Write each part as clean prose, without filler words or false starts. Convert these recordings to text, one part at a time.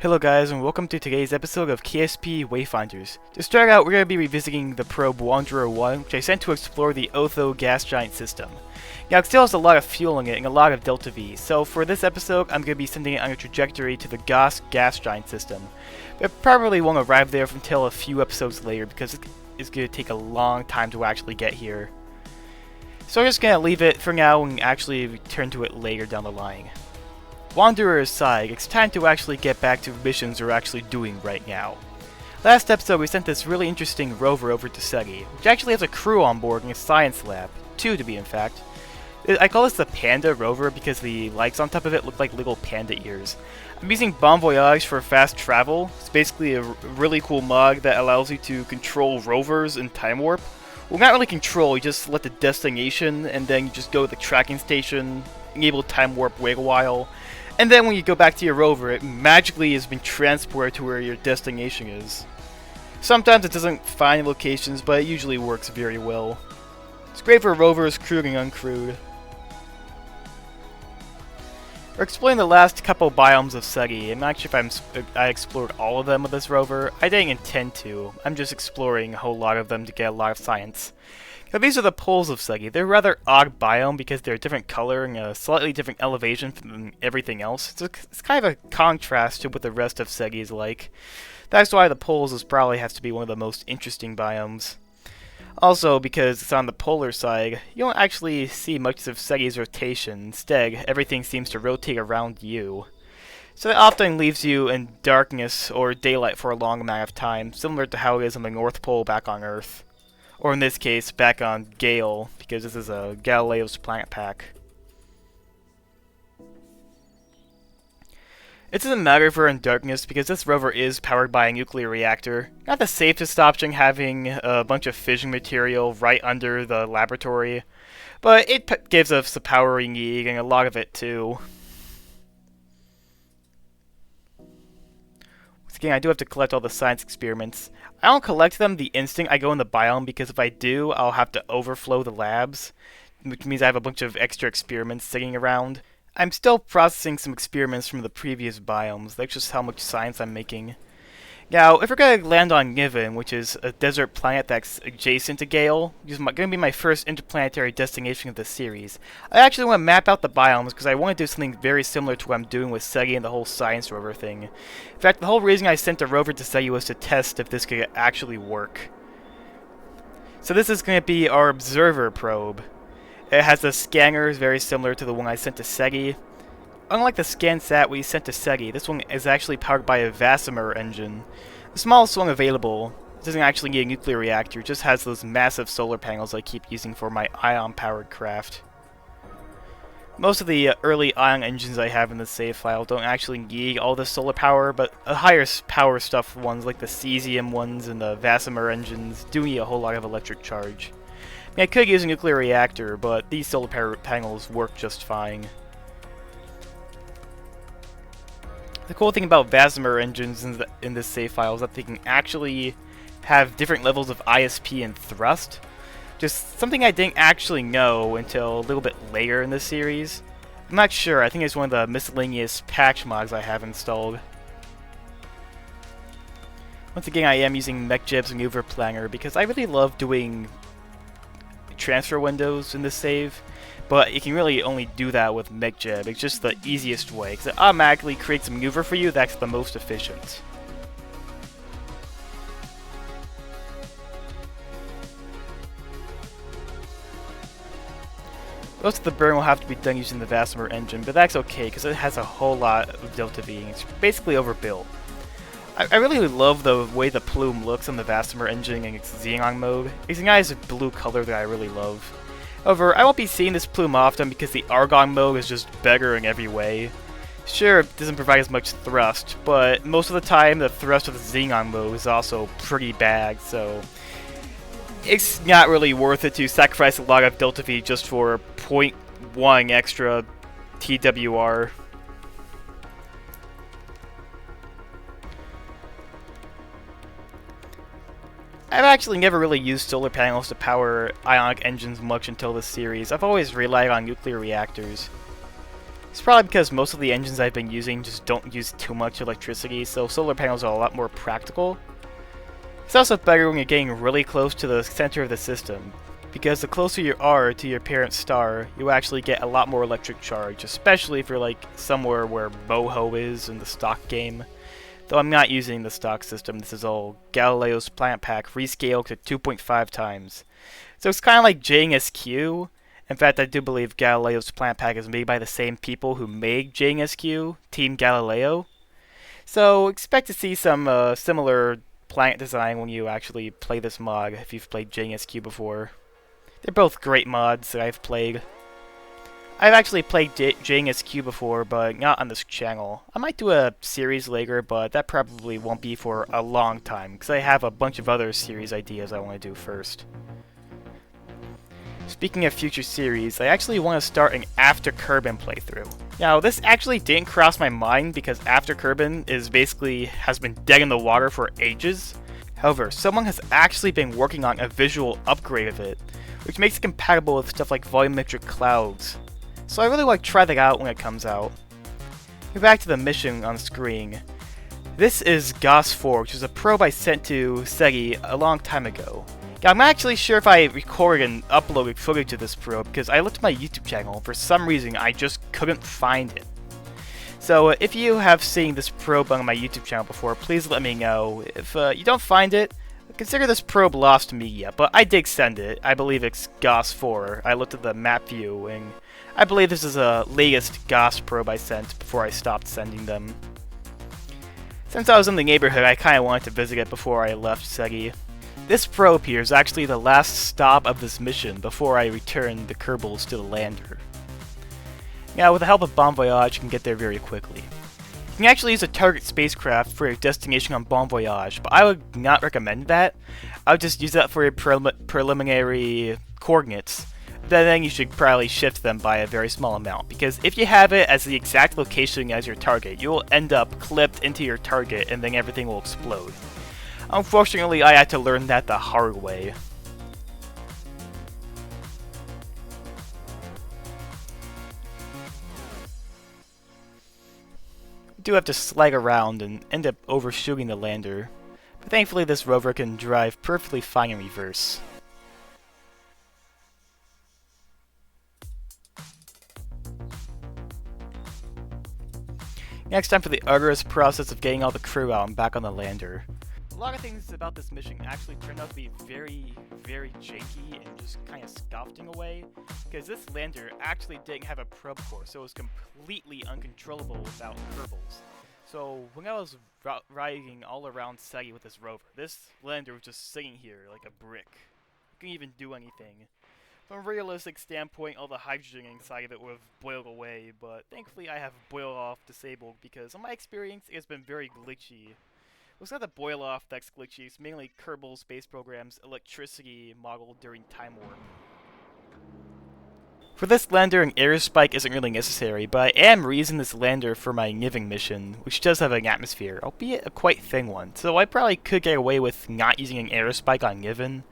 Hello guys, and welcome to today's episode of KSP Wayfinders. To start out, we're going to be revisiting the probe Wanderer 1, which I sent to explore the Otho gas giant system. Now, it still has a lot of fuel in it and a lot of Delta V, so for this episode, I'm going to be sending it on a trajectory to the gas giant system. It probably won't arrive there until a few episodes later, because it's going to take a long time to actually get here. So I'm just going to leave it for now and actually return to it later down the line. Wanderer aside, it's time to actually get back to missions we're actually doing right now. Last episode we sent this really interesting rover over to Ceti, which actually has a crew on board in a science lab. 2 to be in fact. I call this the Panda rover because the lights on top of it look like little panda ears. I'm using Bon Voyage for fast travel. It's basically a really cool mod that allows you to control rovers in time warp. Well, not really control, you just select the destination and then you just go to the tracking station, enable time warp, wait a while. And then when you go back to your rover, it magically has been transported to where your destination is. Sometimes it doesn't find locations, but it usually works very well. It's great for rovers, crewed and uncrewed. We're exploring the last couple biomes of Ceti. I'm not sure if I explored all of them with this rover. I didn't intend to. I'm just exploring a whole lot of them to get a lot of science. Now, these are the poles of Ceti. They're a rather odd biome because they're a different color and a slightly different elevation from everything else. It's kind of a contrast to what the rest of Ceti is like. That's why the poles probably has to be one of the most interesting biomes. Also, because it's on the polar side, you don't actually see much of Ceti's rotation. Instead, everything seems to rotate around you. So that often leaves you in darkness or daylight for a long amount of time, similar to how it is on the North Pole back on Earth. Or in this case, back on Gale, because this is a Galileo's planet pack. It doesn't matter if we're in darkness, because this rover is powered by a nuclear reactor. Not the safest option having a bunch of fission material right under the laboratory, but it gives us the power we need, and a lot of it too. Again, I do have to collect all the science experiments. I don't collect them the instant I go in the biome, because if I do, I'll have to overflow the labs, which means I have a bunch of extra experiments sitting around. I'm still processing some experiments from the previous biomes. That's just how much science I'm making. Now, if we're going to land on Niven, which is a desert planet that's adjacent to Gale, which is going to be my first interplanetary destination of the series, I actually want to map out the biomes because I want to do something very similar to what I'm doing with Ceti and the whole science rover thing. In fact, the whole reason I sent the rover to Ceti was to test if this could actually work. So this is going to be our observer probe. It has the scanners very similar to the one I sent to Ceti. Unlike the ScanSat we sent to Ceti, this one is actually powered by a Vasimer engine. The smallest one available. It doesn't actually need a nuclear reactor, it just has those massive solar panels I keep using for my ion-powered craft. Most of the early ion engines I have in the save file don't actually need all the solar power, but the higher power stuff ones, like the cesium ones and the Vasimer engines, do need a whole lot of electric charge. I mean, I could use a nuclear reactor, but these solar power panels work just fine. The cool thing about Vasimer engines in this save file is that they can actually have different levels of ISP and thrust. Just something I didn't actually know until a little bit later in this series. I'm not sure, I think it's one of the miscellaneous patch mods I have installed. Once again, I am using MechJeb's Maneuver Planner because I really love doing transfer windows in this save. But you can really only do that with MechJeb. It's just the easiest way, because it automatically creates a maneuver for you that's the most efficient. Most of the burn will have to be done using the Vasimer engine, but that's okay, because it has a whole lot of Delta V, and it's basically overbuilt. I really love the way the plume looks on the Vasimer engine in its Xenon mode. It's a nice blue color that I really love. However, I won't be seeing this plume often because the Argon mode is just better in every way. Sure, it doesn't provide as much thrust, but most of the time the thrust of the Xenon mode is also pretty bad, so it's not really worth it to sacrifice a lot of Delta V just for 0.1 extra TWR. I've actually never really used solar panels to power ionic engines much until this series. I've always relied on nuclear reactors. It's probably because most of the engines I've been using just don't use too much electricity, so solar panels are a lot more practical. It's also better when you're getting really close to the center of the system, because the closer you are to your parent star, you actually get a lot more electric charge, especially if you're like somewhere where Boho is in the stock game. Though I'm not using the stock system, this is all Galileo's planet pack rescaled to 2.5 times. So it's kind of like JSQ. In fact, I do believe Galileo's planet pack is made by the same people who made JSQ, Team Galileo. So expect to see some similar planet design when you actually play this mod, if you've played JSQ before. They're both great mods that I've played. I've actually played JSQ before, but not on this channel. I might do a series later, but that probably won't be for a long time, because I have a bunch of other series ideas I want to do first. Speaking of future series, I actually want to start an After Kerbin playthrough. Now, this actually didn't cross my mind because After Kerbin has been dead in the water for ages. However, someone has actually been working on a visual upgrade of it, which makes it compatible with stuff like volumetric clouds. So I really want to try that out when it comes out. Go back to the mission on screen. This is GOS4, which is a probe I sent to Ceti a long time ago. I'm not actually sure if I recorded and uploaded footage of this probe, because I looked at my YouTube channel and for some reason I just couldn't find it. So if you have seen this probe on my YouTube channel before, please let me know. If you don't find it, consider this probe lost media, but I did send it. I believe it's GOS4. I looked at the map view, and I believe this is the latest GOS probe I sent before I stopped sending them. Since I was in the neighborhood, I kind of wanted to visit it before I left Ceti. This probe here is actually the last stop of this mission before I return the Kerbals to the lander. Now, with the help of Bon Voyage, you can get there very quickly. You can actually use a target spacecraft for your destination on Bon Voyage, but I would not recommend that. I would just use that for your preliminary coordinates. Then you should probably shift them by a very small amount, because if you have it as the exact location as your target, you will end up clipped into your target and then everything will explode. Unfortunately, I had to learn that the hard way. I do have to slide around and end up overshooting the lander, but thankfully this rover can drive perfectly fine in reverse. Next, time for the arduous process of getting all the crew out and back on the lander. A lot of things about this mission actually turned out to be very, very janky and just kind of scuffed in a way, because this lander actually didn't have a probe core, so it was completely uncontrollable without Kerbals. So when I was riding all around Ceti with this rover, this lander was just sitting here like a brick. It couldn't even do anything. From a realistic standpoint, all the hydrogen inside of it would have boiled away, but thankfully I have boil off disabled because in my experience it has been very glitchy. It's not the boil off that's glitchy, it's mainly Kerbal Space Program's electricity model during time warp. For this lander, an aerospike isn't really necessary, but I am reusing this lander for my Niving mission, which does have an atmosphere, albeit a quite thin one, so I probably could get away with not using an aerospike on Niven,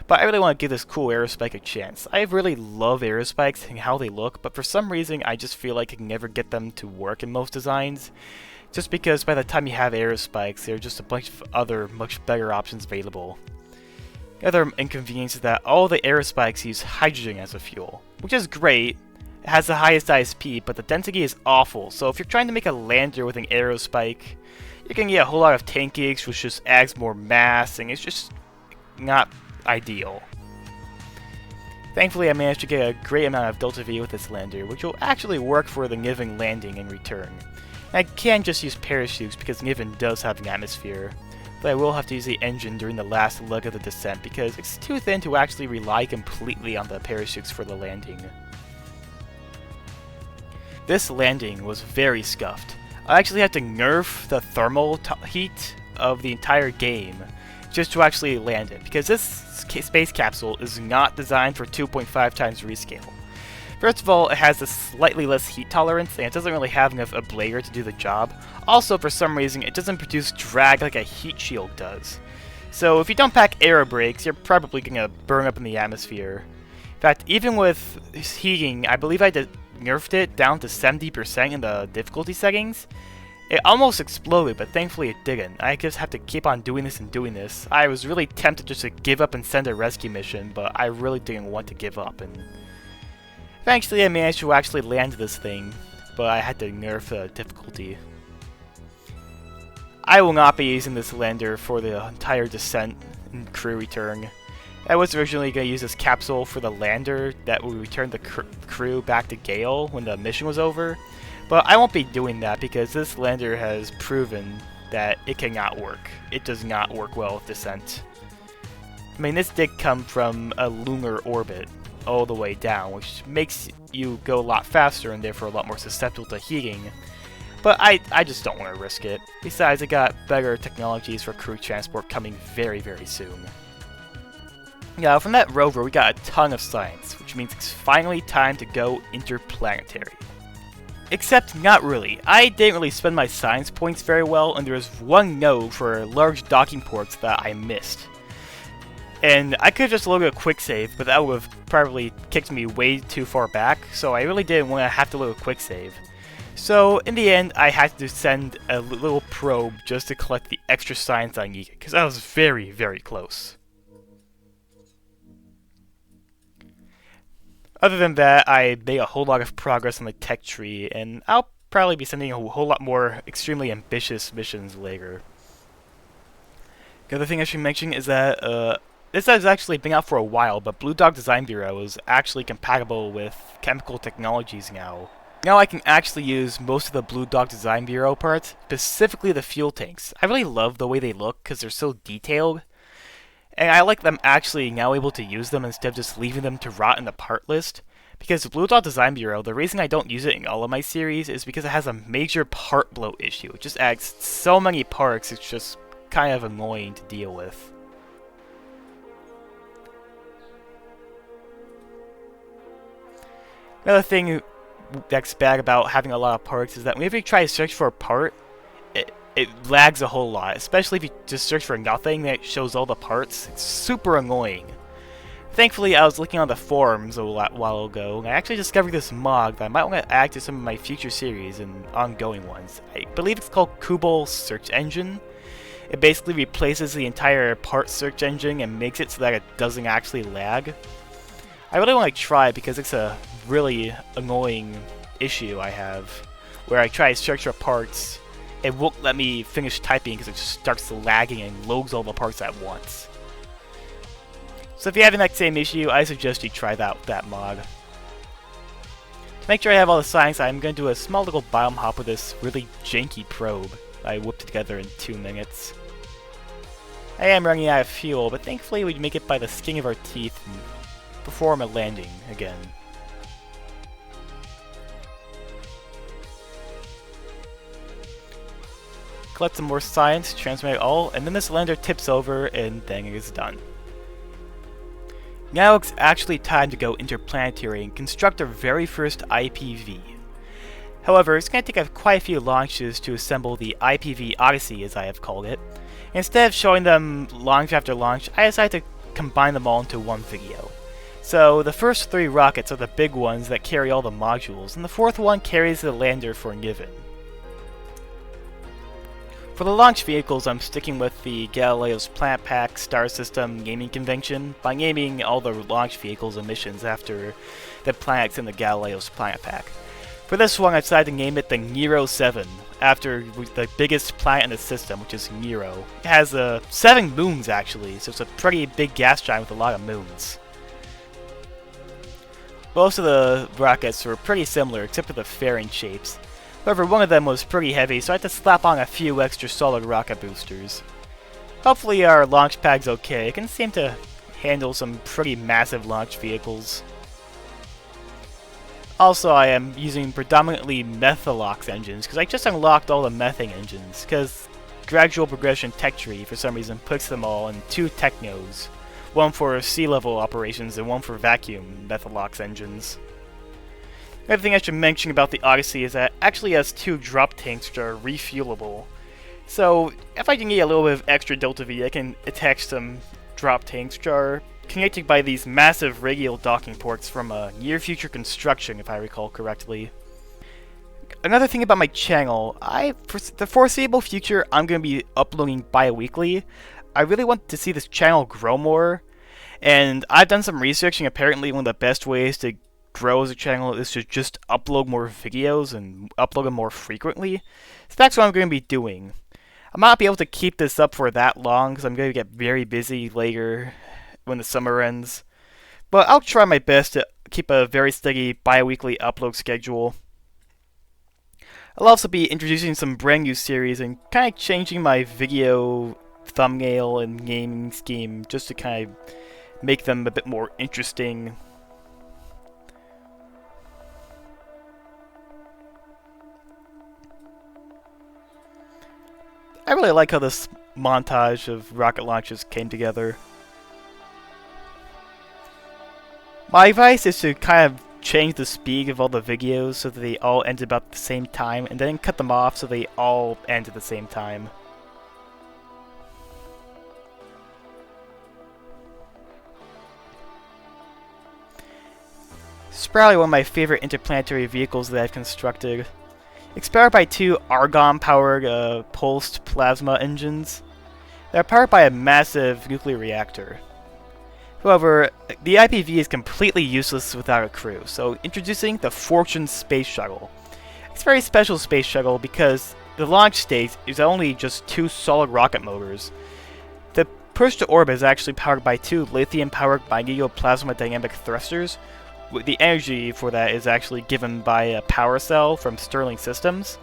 but I really want to give this cool aerospike a chance. I really love aerospikes and how they look, but for some reason I just feel like I can never get them to work in most designs, just because by the time you have aerospikes, there are just a bunch of other much better options available. The other inconvenience is that all the aerospikes use hydrogen as a fuel, which is great. It has the highest ISP, but the density is awful, so if you're trying to make a lander with an aerospike, you can get a whole lot of tankage, which just adds more mass, and it's just not ideal. Thankfully, I managed to get a great amount of Delta V with this lander, which will actually work for the Niving landing in return. And I can just use parachutes because Niven does have an atmosphere, but I will have to use the engine during the last leg of the descent because it's too thin to actually rely completely on the parachutes for the landing. This landing was very scuffed. I actually had to nerf the thermal heat of the entire game just to actually land it, because this space capsule is not designed for 2.5 times rescale. First of all, it has a slightly less heat tolerance, and it doesn't really have enough ablator to do the job. Also, for some reason, it doesn't produce drag like a heat shield does. So if you don't pack aero brakes, you're probably going to burn up in the atmosphere. In fact, even with heating, I believe I had to nerfed it down to 70% in the difficulty settings, it almost exploded, but thankfully it didn't. I just have to keep on doing this and doing this. I was really tempted just to give up and send a rescue mission, but I really didn't want to give up, and eventually I managed to actually land this thing, but I had to nerf the difficulty. I will not be using this lander for the entire descent and crew return. I was originally going to use this capsule for the lander that would return the crew back to Gale when the mission was over, but I won't be doing that because this lander has proven that it cannot work. It does not work well with descent. I mean, this did come from a lunar orbit all the way down, which makes you go a lot faster and therefore a lot more susceptible to heating, but I just don't want to risk it. Besides, I got better technologies for crew transport coming very, very soon. Now, from that rover, we got a ton of science, which means it's finally time to go interplanetary. Except not really. I didn't really spend my science points very well, and there was one node for large docking ports that I missed. And I could have just loaded a quick save, but that would have probably kicked me way too far back, so I really didn't want to have to load a quick save. So in the end, I had to send a little probe just to collect the extra science I needed, because I was very, very close. Other than that, I made a whole lot of progress on the tech tree, and I'll probably be sending a whole lot more extremely ambitious missions later. The other thing I should mention is that this has actually been out for a while, but Blue Dog Design Bureau is actually compatible with chemical technologies now. Now I can actually use most of the Blue Dog Design Bureau parts, specifically the fuel tanks. I really love the way they look because they're so detailed. And I like them actually now able to use them instead of just leaving them to rot in the part list. Because Blue Dot Design Bureau, the reason I don't use it in all of my series is because it has a major part bloat issue. It just adds so many parts, it's just kind of annoying to deal with. Another thing that's bad about having a lot of parts is that whenever you try to search for a part, it lags a whole lot, especially if you just search for nothing that shows all the parts. It's super annoying. Thankfully, I was looking on the forums a while ago, and I actually discovered this mod that I might want to add to some of my future series and ongoing ones. I believe it's called Kerbal Search Engine. It basically replaces the entire part search engine and makes it so that it doesn't actually lag. I really want to try it because it's a really annoying issue I have, where I try to search for parts. It won't let me finish typing because it just starts lagging and loads all the parts at once. So if you're having that same issue, I suggest you try that mod. To make sure I have all the science, I'm going to do a small little biome hop with this really janky probe I whipped together in 2 minutes. I am running out of fuel, but thankfully we make it by the skin of our teeth and perform a landing again. Collect some more science, transmit it all, and then this lander tips over and then it is done. Now it's actually time to go interplanetary and construct our very first IPV. However, it's going to take quite a few launches to assemble the IPV Odyssey, as I have called it. Instead of showing them launch after launch, I decided to combine them all into one video. So the first 3 rockets are the big ones that carry all the modules, and the 4th one carries the lander for Niven. For the launch vehicles, I'm sticking with the Galileo's Planet Pack Star System naming convention by naming all the launch vehicles and missions after the planets in the Galileo's Planet Pack. For this one, I decided to name it the Nero 7, after the biggest planet in the system, which is Nero. It has 7 moons actually, so it's a pretty big gas giant with a lot of moons. Most of the rockets were pretty similar, except for the fairing shapes. However, one of them was pretty heavy, so I had to slap on a few extra solid rocket boosters. Hopefully our launch pad's okay. It can seem to handle some pretty massive launch vehicles. Also, I am using predominantly Methalox engines, because I just unlocked all the methane engines, because Gradual Progression Tech Tree, for some reason, puts them all in 2 technos. One for sea level operations and one for vacuum Methalox engines. Another thing I should mention about the Odyssey is that it actually has 2 drop tanks which are refuelable. So if I need a little bit of extra Delta V, I can attach some drop tanks which are connected by these massive radial docking ports from a near-future construction, if I recall correctly. Another thing about my channel, for the foreseeable future, I'm going to be uploading bi-weekly. I really want to see this channel grow more, and I've done some research, and apparently one of the best ways to grow as a channel is to just upload more videos and upload them more frequently. So that's what I'm going to be doing. I might not be able to keep this up for that long, because I'm going to get very busy later when the summer ends. But I'll try my best to keep a very steady bi-weekly upload schedule. I'll also be introducing some brand new series and kind of changing my video thumbnail and gaming scheme just to kind of make them a bit more interesting. I really like how this montage of rocket launches came together. My advice is to kind of change the speed of all the videos so that they all end about the same time, and then cut them off so they all end at the same time. This is probably one of my favorite interplanetary vehicles that I've constructed. It's powered by two argon-powered pulsed plasma engines. They're powered by a massive nuclear reactor. However, the IPV is completely useless without a crew, so introducing the Fortune Space Shuttle. It's a very special space shuttle because the launch stage is only just two solid rocket motors. The push to orbit is actually powered by two lithium-powered magnetoplasma dynamic thrusters. The energy for that is actually given by a power cell from Sterling Systems.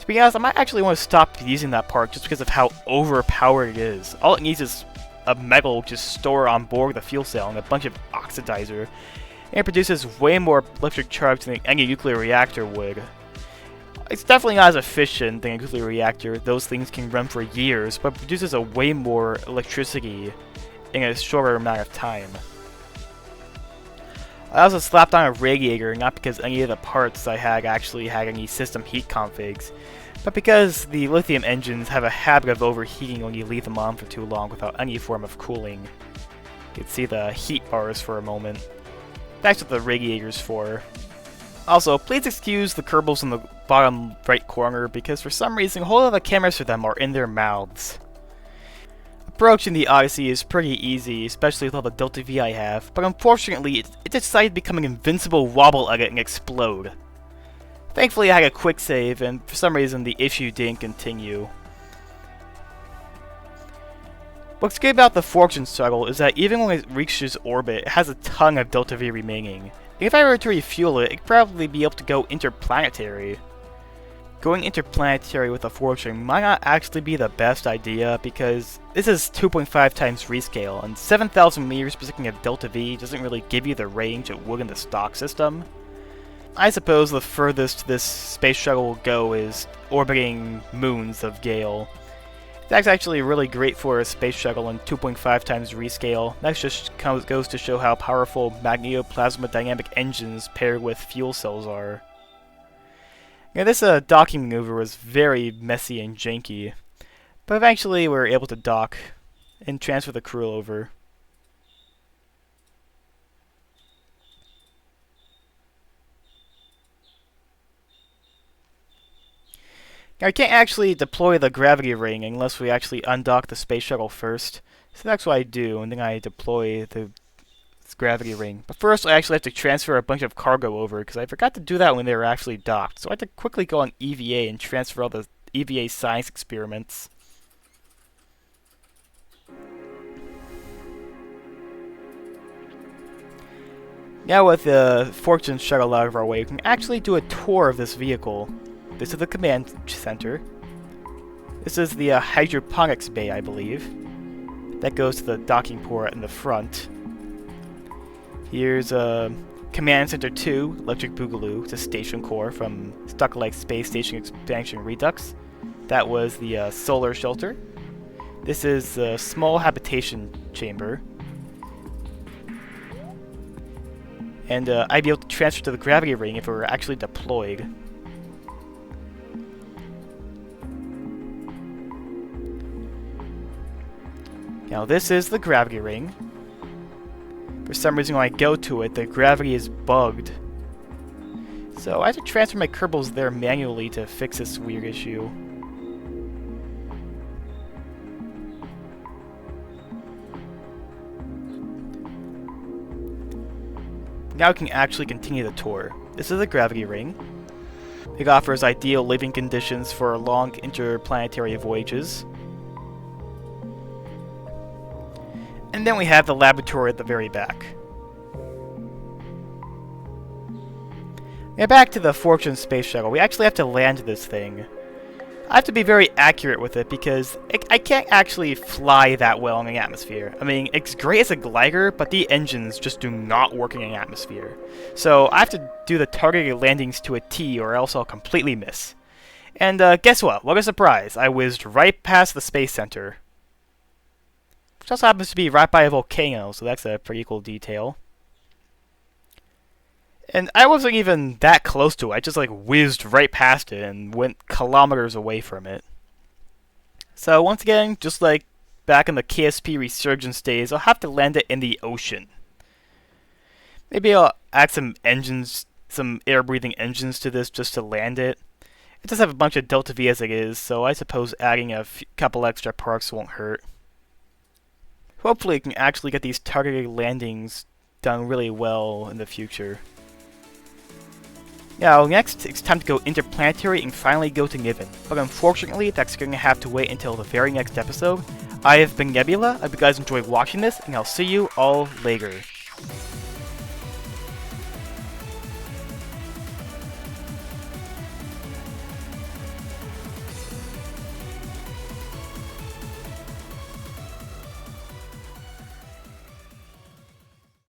To be honest, I might actually want to stop using that part just because of how overpowered it is. All it needs is a metal just stored on board the fuel cell and a bunch of oxidizer, and it produces way more electric charge than any nuclear reactor would. It's definitely not as efficient than a nuclear reactor. Those things can run for years, but produces a way more electricity in a shorter amount of time. I also slapped on a radiator, not because any of the parts I had actually had any system heat configs, but because the lithium engines have a habit of overheating when you leave them on for too long without any form of cooling. You can see the heat bars for a moment. That's what the radiator's for. Also, please excuse the Kerbals in the bottom right corner, because for some reason a whole lot of the cameras for them are in their mouths. Approaching the Odyssey is pretty easy, especially with all the Delta V I have, but unfortunately it decided to become an invincible wobble edit and explode. Thankfully I had a quick save, and for some reason the issue didn't continue. What's good about the Fortune shuttle is that even when it reaches orbit, it has a ton of Delta V remaining. And if I were to refuel it, it'd probably be able to go interplanetary. Going interplanetary with a Fortune might not actually be the best idea, because this is 2.5 times rescale, and 7,000 meters per second of Delta V doesn't really give you the range it would in the stock system. I suppose the furthest this space shuttle will go is orbiting moons of Gale. That's actually really great for a space shuttle in 2.5 times rescale. That just goes to show how powerful magnetoplasma dynamic engines paired with fuel cells are. Now, this docking maneuver was very messy and janky, but eventually we were able to dock and transfer the crew over. Now, I can't actually deploy the gravity ring unless we actually undock the space shuttle first. So that's what I do, and then I deploy the gravity ring. But first, I actually have to transfer a bunch of cargo over, because I forgot to do that when they were actually docked. So I had to quickly go on EVA and transfer all the EVA science experiments. Now with the Fortune shuttle out of our way, we can actually do a tour of this vehicle. This is the command center. This is the hydroponics bay, I believe. That goes to the docking port in the front. Here's Command Center 2, Electric Boogaloo. It's a station core from Stuck-like Space Station Expansion Redux. That was the solar shelter. This is the small habitation chamber. And I'd be able to transfer to the gravity ring if it were actually deployed. Now this is the gravity ring. For some reason when I go to it, the gravity is bugged. So I have to transfer my Kerbals there manually to fix this weird issue. Now we can actually continue the tour. This is a gravity ring. It offers ideal living conditions for long interplanetary voyages. And then we have the laboratory at the very back. Now back to the Fortune space shuttle. We actually have to land this thing. I have to be very accurate with it because I can't actually fly that well in the atmosphere. I mean, it's great as a glider, but the engines just do not work in an atmosphere. So I have to do the targeted landings to a T or else I'll completely miss. And guess what? What a surprise. I whizzed right past the Space Center. Which also happens to be right by a volcano, so that's a pretty cool detail. And I wasn't even that close to it. I just like whizzed right past it and went kilometers away from it. So once again, just like back in the KSP resurgence days, I'll have to land it in the ocean. Maybe I'll add some engines, some air-breathing engines to this just to land it. It does have a bunch of Delta V as it is, so I suppose adding a couple extra parts won't hurt. Hopefully I can actually get these targeted landings done really well in the future. Now, next, it's time to go interplanetary and finally go to Niven. But unfortunately, that's going to have to wait until the very next episode. I have been Nebula, I hope you guys enjoyed watching this, and I'll see you all later.